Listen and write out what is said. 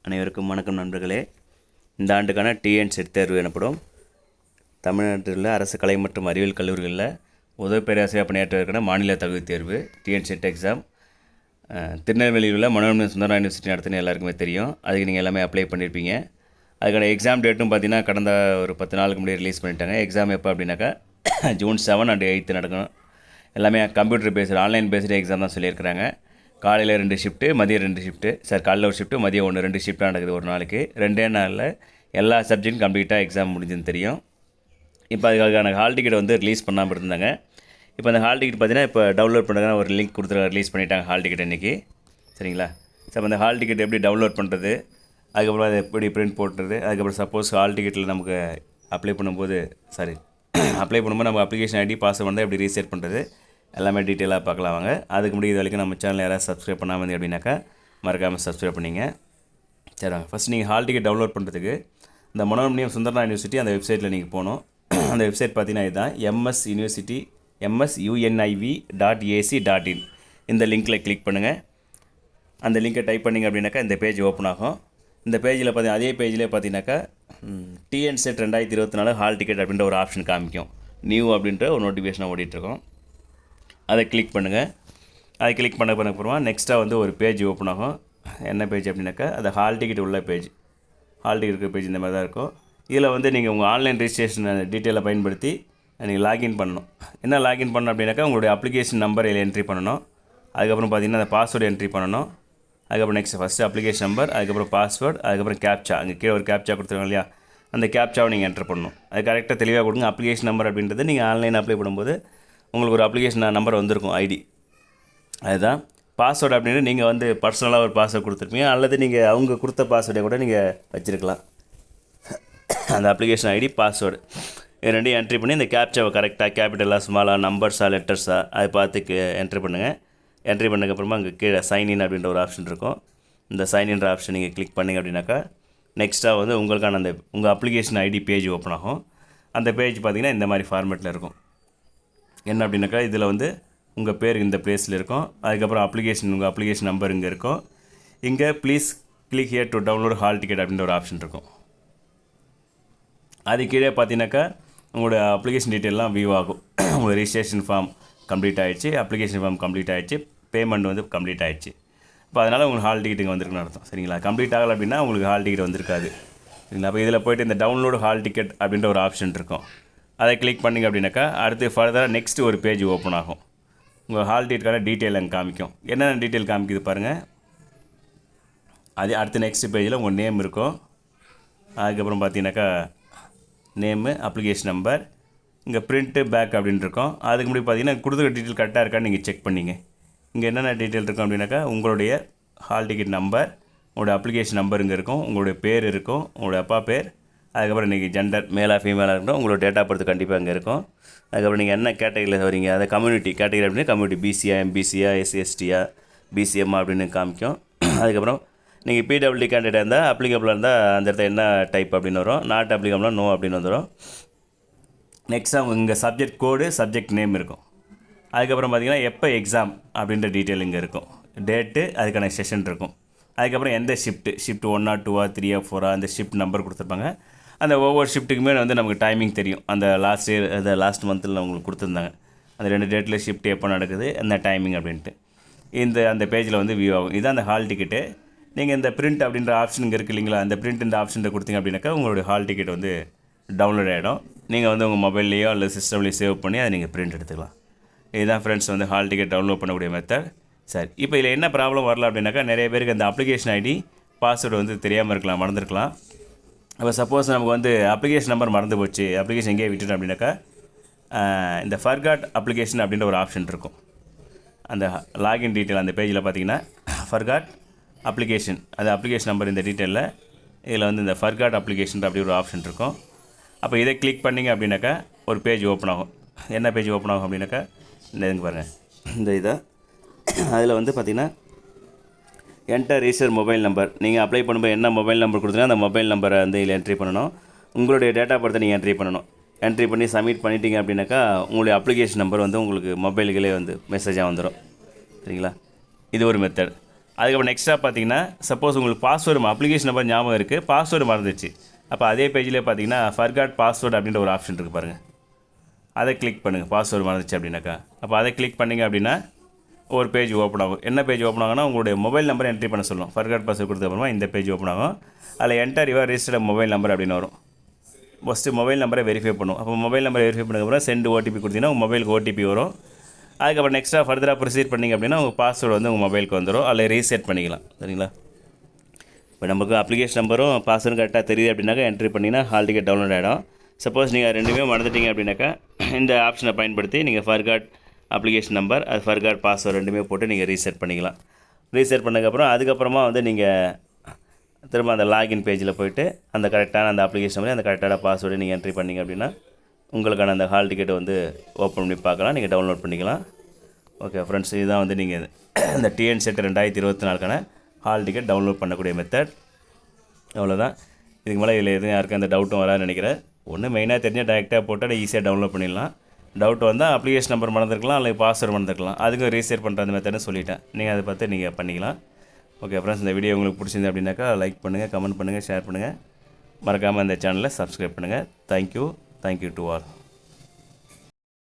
அனைவருக்கும் வணக்கம் நண்பர்களே. இந்த ஆண்டுக்கான டிஎன் செட் தேர்வு எனப்படும் தமிழ்நாட்டில் உள்ள அரசு கலை மற்றும் அறிவியல் கல்லூரிகளில் உதவி பேராசிரியர் பணியாற்றுவதற்கான மாநில தகுதி தேர்வு டிஎன் செட் எக்ஸாம் திருநெல்வேலியில் உள்ள மனோன்மணியம் சுந்தரா யூனிவர்சிட்டி நடத்தின எல்லாருக்குமே தெரியும். அதுக்கு நீங்கள் எல்லாமே அப்ளை பண்ணியிருப்பீங்க. அதுக்கான எக்ஸாம் டேட்டும் பார்த்தீங்கன்னா கடந்த ஒரு 10 நாளுக்கு முன்னாடி ரிலீஸ் பண்ணிட்டாங்க. எக்ஸாம் எப்போ அப்படின்னாக்கா ஜூன் 7 and 8 நடக்கும். எல்லாமே computer based online based exam தான் சொல்லியிருக்கிறாங்க. காலையில் 2 ஷிஃப்ட்டு, மதியம் 2 ஷிஃப்ட்டு, காலையில் ஒரு ஷிஃப்ட்டு, மதியம் 1, 2 ஷிஃப்ட்டாக நடக்குது ஒரு நாளைக்கு. 2 நாளில் எல்லா சப்ஜெக்டும் கம்ப்ளீட்டாக எக்ஸாம் முடிஞ்சுன்னு தெரியும். இப்போ அதுக்கான ஹால் டிக்கெட் வந்து ரிலீஸ் பண்ணாமல் இருந்தாங்க. இப்போ அந்த ஹால் டிக்கெட் பார்த்தீங்கன்னா இப்போ டவுன்லோட் பண்ணுறதுனா ஒரு லிங்க் கொடுத்து ரிலீஸ் பண்ணிட்டாங்க ஹால் டிக்கெட் இன்றைக்கி. சரிங்களா? சார் அந்த ஹால் டிக்கெட் எப்படி டவுன்லோட் பண்ணுறது, அதுக்கப்புறம் அதை எப்படி பிரிண்ட் போட்டுறது, அதுக்கப்புறம் சப்போஸ் ஹால் டிக்கெட்டில் நமக்கு அப்ளை பண்ணும்போது நம்ம அப்ளிகேஷன் ஐடி பாஸ்வேர்டு வந்தால் எப்படி ரீசெட் பண்ணுறது எல்லாமே டீட்டெயிலாக பார்க்கலாம் வாங்க. அதுக்கு முன்னாடி இது வரைக்கும் நம்ம சேனல் யாராவது சப்ஸ்கிரைப் பண்ணாமல் இருந்தீங்க அப்படின்னாக்கா மறக்காமல் சப்ஸ்கிரைப் பண்ணிங்க. சரி வாங்க. ஃபஸ்ட் நீங்கள் ஹால் டிக்கெட் டவுன்லோட் பண்ணுறதுக்கு இந்த மனோன்மணியம் சுந்தரா யூனிவர்சிட்டி அந்த வெப்சைட்டில் நீங்கள் போகணும். அந்த வெப்சைட் பார்த்தீங்கன்னா இதுதான் msunivy.ac.in. இந்த லிங்க்கில் கிளிக் பண்ணுங்கள். அந்த லிங்கை டைப் பண்ணிங்க அப்படின்னாக்கா இந்த பேஜ் ஓப்பன் ஆகும். இந்த பேஜில் பார்த்தீங்கன்னா அதே பேஜில் பார்த்தீங்கன்னாக்கா டிஎன் செட் 2024 ஹால் டிக்கெட் அப்படின்ற ஒரு ஆப்ஷன் காமிக்கும். நியூ அப்படின்ற ஒரு நோட்டிஃபிகேஷனாக ஓடிட்டுருக்கோம். அதை கிளிக் பண்ணுங்கள். அதை கிளிக் பண்ண அப்புறமா நெக்ஸ்ட்டாக வந்து ஒரு பேஜ் ஓப்பன் ஆகும். என்ன பேஜ் அப்படின்னாக்கா அது ஹால் டிக்கெட் உள்ள பேஜ். ஹால் டிக்கெட் இருக்கிற பேஜ் இந்த மாதிரி தான் இருக்கும். இதில் வந்து நீங்கள் உங்கள் ஆன்லைன் ரெஜிஸ்ட்ரேஷன் டீட்டெயிலை பயன்படுத்தி நீங்கள் லாகின் பண்ணணும். என்ன லாகின் பண்ணணும் அப்படின்னாக்கா உங்களுடைய அப்ளிகேஷன் நம்பர் இதில் என்ட்ரி பண்ணணும். அதுக்கப்புறம் பார்த்தீங்கன்னா அந்த பாஸ்வேர்டு என்ட்ரி பண்ணணும். அதுக்கப்புறம் நெக்ஸ்ட் ஃபஸ்ட்டு அப்ளிகேஷன் நம்பர், அதுக்கப்புறம் பாஸ்வேர்டு, அதுக்கப்புறம் கேப்ச்சா. அங்கே கீழே ஒரு கேப்ச்சா கொடுத்துருவாங்க இல்லையா, அந்த கேப்ச்சாவை நீங்கள் என்ட்ரு பண்ணணும். அது கரெக்டாக தெளிவாக கொடுங்க. அப்ளிகேஷன் நம்பர் அப்படின்றது நீங்கள் ஆன்லைன் அப்ளை பண்ணும்போது உங்களுக்கு ஒரு அப்ளிகேஷன் நம்பர் வந்திருக்கும், ஐடி. அதுதான் பாஸ்வேர்டு அப்படின்னு நீங்கள் வந்து பர்சனலாக ஒரு பாஸ்வேர்டு கொடுத்துருப்பீங்க, அல்லது நீங்கள் அவங்க கொடுத்த பாஸ்வேர்டை கூட நீங்கள் வச்சுருக்கலாம். அந்த அப்ளிகேஷன் ஐடி, பாஸ்வேர்டு இது ரெண்டையும் என்ட்ரி பண்ணி இந்த கேப்ச்சாவை கரெக்டாக கேபிட்டலாக, ஸ்மாலாக, நம்பர்ஸாக, லெட்டர்ஸாக அதை பார்த்து என்ட்ரி பண்ணுங்கள். என்ட்ரி பண்ணதுக்கப்புறமா அங்கே கீழே சைன்இன் அப்படின்ற ஒரு ஆப்ஷன் இருக்கும். இந்த சைன்இன்ற ஆப்ஷன் நீங்கள் கிளிக் பண்ணிங்க அப்படின்னாக்கா நெக்ஸ்ட்டாக வந்து உங்களுக்கான அந்த உங்கள் அப்ளிகேஷன் ஐடி பேஜ் ஓப்பன் ஆகும். அந்த பேஜ் பார்த்திங்கன்னா இந்த மாதிரி ஃபார்மேட்டில் இருக்கும். என்ன அப்படின்னாக்கா இதில் வந்து உங்கள் பேர் இந்த ப்ளேஸில் இருக்கும். அதுக்கப்புறம் உங்கள் அப்ளிகேஷன் நம்பர் இங்கே இருக்கும். இங்கே please click here to download hall ticket அப்படின்ற ஒரு ஆப்ஷன் இருக்கும். அது கீழே பார்த்தீங்கன்னாக்கா உங்களோட அப்ளிகேஷன் டீட்டெயிலாம் வியூ ஆகும். உங்களோட ரெஜிஸ்ட்ரேஷன் ஃபார்ம் கம்ப்ளீட் ஆகிடுச்சு, அப்ளிகேஷன் ஃபார்ம் கம்ப்ளீட் ஆகிடுச்சு, பேமெண்ட் வந்து கம்ப்ளீட் ஆகிடுச்சு. இப்போ அதனால் உங்களுக்கு ஹால் டிக்கெட் இங்கே வந்திருக்குன்னு அர்த்தம். சரிங்களா? கம்ப்ளீட் ஆகலை அப்படின்னா உங்களுக்கு ஹால் டிக்கெட் வந்திருக்காது. சரிங்களா? அப்போ இதில் போய்ட்டு இந்த டவுன்லோடு ஹால் டிக்கெட் அப்படின்ற ஒரு ஆப்ஷன் இருக்கும். அதை கிளிக் பண்ணிங்க அப்படின்னாக்கா அடுத்து ஃபர்தராக நெக்ஸ்ட்டு ஒரு பேஜ் ஓப்பன் ஆகும். உங்கள் ஹால் டிக்கெட்டுக்கான டீட்டெயில் அங்கே காமிக்கும். என்னென்ன டீட்டெயில் காமிக்குது பாருங்கள். அது அடுத்த நெக்ஸ்ட் பேஜில் உங்கள் நேம் இருக்கும். அதுக்கப்புறம் பார்த்தீங்கன்னாக்கா நேமு, அப்ளிகேஷன் நம்பர், இங்கே பிரிண்ட்டு பேக் அப்படின்னு இருக்கும். அதுக்கு முன்னாடி பார்த்தீங்கன்னா கொடுத்துருக்க டீட்டெயில் கரெக்டாக இருக்கான்னு நீங்கள் செக் பண்ணிங்க. இங்கே என்னென்ன டீட்டெயில் இருக்கும் அப்படின்னாக்கா உங்களுடைய ஹால் டிக்கெட் நம்பர், உங்களுடைய அப்ளிகேஷன் நம்பர் இங்கே இருக்கும், உங்களுடைய பேர் இருக்கும், உங்களுடைய அப்பா பேர், அதுக்கப்புறம் இன்றைக்கி ஜெண்டர் மேலாக ஃபீமேலாக இருக்கட்டும், உங்களோட டேட் ஆஃப் பர்த் கண்டிப்பாக இங்கே இருக்கும். அதுக்கப்புறம் நீங்கள் என்ன கேட்டகரியில் வரீங்க, அதை கம்யூனிட்டி கேட்டகரி அப்படின்னு கம்யூனிட்டி பிசியா, எம்பிசியா, எஸ்சிஎஸ்டியா, பிசிஎம்மா அப்படின்னு காமிக்கும். அதுக்கப்புறம் நீங்கள் பிடபிள்யூடி கேண்டிடேட் இருந்தால் அப்ளிகபிளாக இருந்தால் அந்த இடத்துல என்ன டைப் அப்படின்னு வரும், நாட் அப்ளிகபிளாக நோ அப்படின்னு வந்துடும். நெக்ஸ்ட்டாக இங்கே சப்ஜெக்ட் கோடு, சப்ஜெக்ட் நேம் இருக்கும். அதுக்கப்புறம் பார்த்திங்கன்னா எப்போ எக்ஸாம் அப்படின்ற டீட்டெயில் இங்கே இருக்கும், டேட்டு, அதுக்கான செஷன் இருக்கும். அதுக்கப்புறம் எந்த ஷிஃப்ட் 1 or 2 or 3 or 4 அந்த ஷிஃப்ட் நம்பர் கொடுத்துருப்பாங்க. அந்த ஒவ்வொரு ஷிஃப்ட்டுக்குமே வந்து நமக்கு டைமிங் தெரியும். அந்த லாஸ்ட் மந்தில் உங்களுக்கு கொடுத்துருந்தாங்க அந்த 2 டேட்டில் ஷிஃப்ட் எப்போ நடக்குது, அந்த டைமிங் அப்படின்ட்டு அந்த பேஜில் வந்து வியூ ஆகும். இதுதான் அந்த ஹால் டிக்கெட்டு. நீங்கள் இந்த பிரிண்ட் அப்படின்ற ஆப்ஷன் இங்கே இருக்குது இல்லைங்களா, அந்த பிரிண்ட் இந்த ஆப்ஷனில் கொடுத்தீங்க அப்படின்னாக்கா உங்களுடைய ஹால் டிக்கெட் வந்து டவுன்லோட் ஆகிடும். நீங்கள் வந்து உங்கள் மொபைல்லையோ அல்லது சிஸ்டம்லேயோ சேவ் பண்ணி அதை நீங்கள் பிரிண்ட் எடுத்துக்கலாம். இதுதான் ஃப்ரெண்ட்ஸ் வந்து ஹால் டிக்கெட் டவுன்லோட் பண்ணக்கூடிய மெத்தட். சரி, இப்போ இதில் என்ன ப்ராப்ளம் வரலாம் அப்படின்னாக்கா நிறைய பேருக்கு அந்த அப்ளிகேஷன் ஐடி, பாஸ்வேர்டு வந்து தெரியாமல் இருக்கலாம், மறந்துருக்கலாம். அப்போ சப்போஸ் நமக்கு வந்து அப்ளிகேஷன் நம்பர் மறந்து போச்சு, அப்ளிகேஷன் எங்கேயே விட்டுட்டோம் அப்படின்னாக்கா இந்த ஃபர்காட் அப்ளிகேஷன் அப்படின்ற ஒரு ஆப்ஷன் இருக்கும். அந்த லாகின் டீட்டெயில் அந்த பேஜில் பார்த்தீங்கன்னா ஃபர்காட் அப்ளிகேஷன், அது அப்ளிகேஷன் நம்பர் இந்த டீட்டெயிலில் இதில் வந்து இந்த ஃபர்காட் அப்ளிகேஷன் அப்படி ஒரு ஆப்ஷன் இருக்கும். அப்போ இதை கிளிக் பண்ணிங்க அப்படின்னாக்கா ஒரு பேஜ் ஓப்பன் ஆகும். என்ன பேஜ் ஓப்பன் ஆகும் அப்படின்னாக்கா இந்த இதுங்க பாருங்கள், இந்த இதை அதில் வந்து பார்த்திங்கன்னா என்டர் ரிஜிஸ்டர் மொபைல் நம்பர், நீங்கள் அப்ளை பண்ணும்போது என்ன மொபைல் நம்பர் கொடுத்தீங்கன்னா அந்த மொபைல் நம்பரை வந்து இதில் என்ட்ரி பண்ணணும். உங்களுடைய டேட் ஆஃப் பர்த்தை நீங்கள் என்ட்ரி பண்ணணும். என்ட்ரி பண்ணி சப்மிட் பண்ணிட்டீங்க அப்படின்னாக்கா உங்களுடைய அப்ளிகேஷன் நம்பர் வந்து உங்களுக்கு மொபைலுகளே வந்து மெசேஜாக வந்துடும். சரிங்களா? இது ஒரு மெத்தட். அதுக்கப்புறம் நெக்ஸ்ட்டாக பார்த்தீங்கன்னா சப்போஸ் உங்களுக்கு பாஸ்வேர்டு அப்ளிகேஷன் நம்பர் ஞாபகம் இருக்குது, பாஸ்வேர்டு மறந்துச்சு. அப்போ அதே பேஜ்லேயே பார்த்தீங்கன்னா ஃபர்காட் பாஸ்வேர்டு அப்படின்ற ஒரு ஆப்ஷன் இருக்குது பாருங்கள். அதை கிளிக் பண்ணுங்கள். பாஸ்வேர்டு மறந்துச்சு அப்படின்னாக்கா அப்போ அதை கிளிக் பண்ணிங்க அப்படின்னா ஒரு பேஜ் ஓப்பன் ஆகும். என்ன பேஜ் ஓப்பன் ஆகும்னா உங்களுடைய மொபைல் நம்பரை என்ட்ரி பண்ண சொல்லும். ஃபர்காட் பாஸ்வேர்டு கொடுத்த அப்புறமா இந்த பேஜ் ஓப்பன் ஆகும். அதில் enter your registered mobile number அப்படின்னு வரும். ஃபஸ்ட்டு மொபைல் நம்பரை வெரிஃபை பண்ணும். அப்போ மொபைல் நம்பரை வெரிஃபை பண்ணதுக்கப்புறம் சென்ட் ஓடிபி கொடுத்தீங்கன்னா உங்கள் மொபைலுக்கு ஓடிபி வரும். அதுக்கப்புறம் நெக்ஸ்ட்டாக ஃபர்தராக ப்ரொசீட் பண்ணிங்க அப்படின்னா உங்கள் பாஸ்வேர்டு வந்து உங்கள் மொபைலுக்கு வந்துடும். அதில் ரீசெட் பண்ணிக்கலாம். சரிங்களா? இப்போ நமக்கு அப்ளிகேஷன் நம்பரும் பாஸ்வேர்டும் கரெக்டாக தெரியுது அப்படின்னாக்கா என்ட்ரி பண்ணிங்கன்னா ஹால் டிக்கெட் டவுன்லோட் ஆகிடும். சப்போஸ் நீங்கள் ரெண்டுமே மறந்துட்டீங்க அப்படின்னாக்கா இந்த ஆப்ஷனை பயன்படுத்தி நீங்கள் ஃபர்காட் அப்ளிகேஷன் நம்பர் அது ஃபர்காட் பாஸ்வேர்டு ரெண்டுமே போட்டு நீங்கள் ரீசெட் பண்ணிக்கலாம். ரீசெட் பண்ணதுக்கப்புறம் அதுக்கப்புறமா வந்து நீங்கள் திரும்ப அந்த லாகின் பேஜில் போய்ட்டு அந்த கரெக்டான அந்த அப்ளிகேஷன் நம்பர் அந்த கரெக்டான பாஸ்வேர்டு நீங்கள் என்ட்ரி பண்ணிங்க அப்படின்னா உங்களுக்கான அந்த ஹால் டிக்கெட்டை வந்து ஓப்பன் பண்ணி பார்க்கலாம், நீங்கள் டவுன்லோட் பண்ணிக்கலாம். ஓகே ஃப்ரெண்ட்ஸ், இதுதான் வந்து நீங்கள் இந்த டிஎன் செட் 2024க்கான ஹால் டிக்கெட் டவுன்லோட் பண்ணக்கூடிய மெத்தட். அவ்வளோதான். இதுக்கு மேலே இதில் எதுவும் யாருக்கும் அந்த டவுட்டும் வராதுன்னு நினைக்கிறேன். ஒன்று மெயினாக தெரிஞ்சால் டேரெக்டாக போட்டால் ஈஸியாக டவுன்லோட் பண்ணிடலாம். டவுட் வந்தால் அப்ளிகேஷன் நம்பர் மறந்துருக்கலாம், அல்லது பாஸ்வேர்டு மறந்துருக்கலாம். அதுக்கும் ரீசெட் பண்ணுற அந்த மெத்தட்னு சொல்லிட்டேன். நீங்கள் அதை பார்த்து நீங்கள் பண்ணிக்கலாம். ஓகே ஃப்ரெண்ட்ஸ், இந்த வீடியோ உங்களுக்கு பிடிச்சிருந்து அப்படின்னாக்கா லைக் பண்ணுங்கள், கமெண்ட் பண்ணுங்கள், ஷேர் பண்ணுங்கள். மறக்காமல் இந்த சேனலை சப்ஸ்கிரைப் பண்ணுங்கள். Thank you to all.